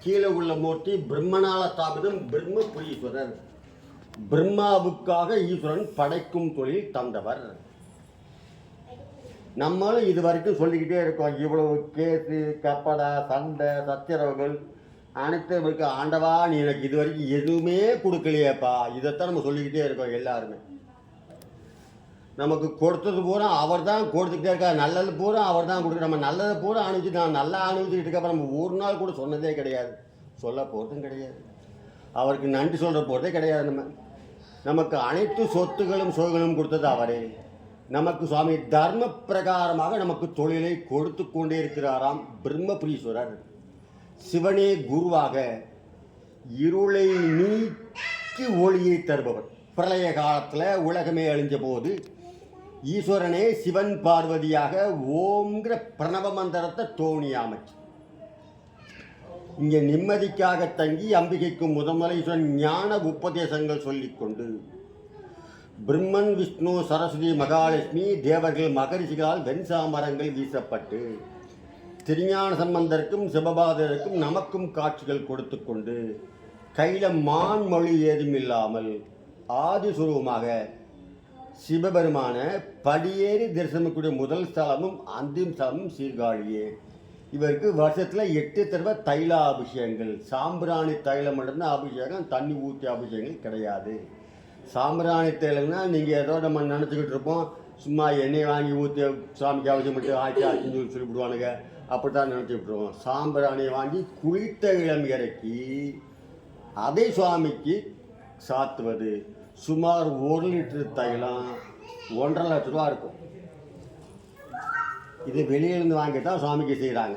கீழே உள்ள மூர்த்தி பிரம்மனால ஸ்தாபிதம் பிரம்மபுரீஸ்வரர். பிரம்மாவுக்காக ஈஸ்வரன் படைக்கும் தொழில் தந்தவர். நம்மளும் இது வரைக்கும் சொல்லிக்கிட்டே இருக்கோம். இவ்வளவு கேஸு, கப்படா, சண்டை, சச்சரவுகள் அனைத்தும் இருக்கு. ஆண்டவா, நீ எனக்கு இது வரைக்கும் எதுவுமே கொடுக்கலையேப்பா. இதைத்தான் நம்ம சொல்லிக்கிட்டே இருக்கோம் எல்லாருமே. நமக்கு கொடுத்தது பூரா அவர் தான் கொடுத்துக்கிட்டே இருக்கா. நல்லது பூரா அவர் தான் கொடுக்குற. நம்ம நல்லதை பூரா அனுப்பிச்சு நான் நல்லா அனுப்பிச்சுக்கிட்டு இருக்கப்ப நம்ம ஒரு நாள் கூட சொன்னதே கிடையாது, சொல்ல போகிறதும் கிடையாது, அவருக்கு நன்றி சொல்கிற போகிறதே கிடையாது. நமக்கு அனைத்து சொத்துகளும் சோகங்களும் கொடுத்தது அவரே. நமக்கு சுவாமி தர்ம பிரகாரமாக நமக்கு தொழிலை கொடுத்து கொண்டே இருக்கிறாராம் பிரம்மபுரீஸ்வரர். சிவனே குருவாக இருளை நீக்கி ஒளியை தருபவர். பிரளய காலத்தில் உலகமே அழிஞ்ச போது ஈஸ்வரனே சிவன் பார்வதியாக ஓம்ங்கிற பிரணவ மந்திரத்தை தோணி அமைச்சு இங்கே நிம்மதிக்காக தங்கி அம்பிகைக்கு முதல் ஈஸ்வரன் ஞான உபதேசங்கள் சொல்லிக்கொண்டு பிரம்மன், விஷ்ணு, சரஸ்வதி, மகாலட்சுமி தேவர்கள், மகரிஷிகளால் வெண்சாமரங்கள் வீசப்பட்டு திருஞான சம்பந்தருக்கும் சிவபாதருக்கும் நமக்கும் காட்சிகள் கொடுத்து கொண்டு கையில் மான் மொழி ஏதும் இல்லாமல் ஆதிசுரூபமாக சிவபெருமான படியேறி தரிசனக்கூடிய முதல் ஸ்தலமும் அந்திம் ஸ்தலமும் சீர்காழியே. இவருக்கு வருஷத்தில் 8 தடவை தைலாபிஷேகங்கள். சாம்பிராணி தைலம் மட்டும்தான் அபிஷேகம், தண்ணி ஊற்றி அபிஷேகங்கள் கிடையாது. சாம்பிராணி தைலம்னா நீங்கள் ஏதோ நம்ம நினச்சிக்கிட்டு இருப்போம், சும்மா எண்ணெய் வாங்கி ஊற்றி சாமிக்கு அவசியம் மட்டும் ஆச்சுன்னு சொல்லி சொல்லிவிடுவானுங்க, அப்படி தான் நினச்சிக்கிட்டுருவோம். சாம்பிராணியை வாங்கி குளித்த இளம் இறக்கி அதை சுவாமிக்கு சாத்துவது. சுமார் 1 லிட்டர் தைலம் 1.5 லட்ச ரூபா இருக்கும். இது வெளியிலேருந்து வாங்கி தான் சுவாமிக்கு செய்கிறாங்க.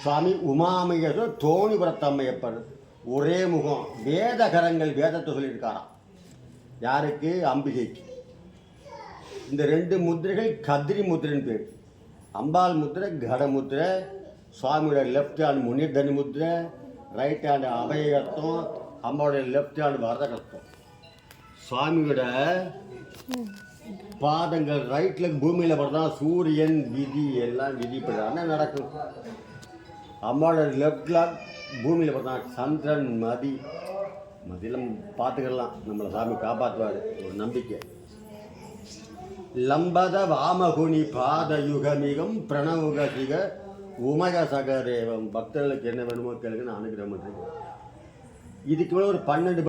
சுவாமி உமாமகேஸ்வரர் தோணிபுரத்தம்மையப்பர் ஒரே முகம், வேதகரங்கள் வேதத்தை சொல்லியிருக்காராம். யாருக்கு? அம்பிகைக்கு. இந்த 2 முத்திரைகள் கதிரி முத்திரைன்னு பேர். அம்பாள் முத்திரை கடமுத்திரை, சுவாமியோட லெஃப்ட் ஹேண்ட் முனிர்தனி முத்திரை, ரைட் ஹேண்ட் அபயகர்த்தம், அம்பாவுடைய லெஃப்ட் ஹேண்ட் வரதகர்த்தம். சுவாமியோட பாதங்கள் ரைட்டில் பூமியில் பார்த்தா சூரியன் விதி எல்லாம் விதிப்படான நடக்கும். அம்மாவோட லெஃப்டில் பூமியில் பார்த்தா சந்திரன் மதியம் பார்த்துக்கலாம். நம்மளை சாமி காப்பாற்றுவார், ஒரு நம்பிக்கை. லம்பத வாமகுனி பாத யுகமிகம் பிரணவுகசிக உமக சகரேவம். பக்தர்களுக்கு என்ன வேணுமோ கேளுங்க, நான் அனுகிரகம் பண்ணுறேன். இதுக்கு மேலே ஒரு 12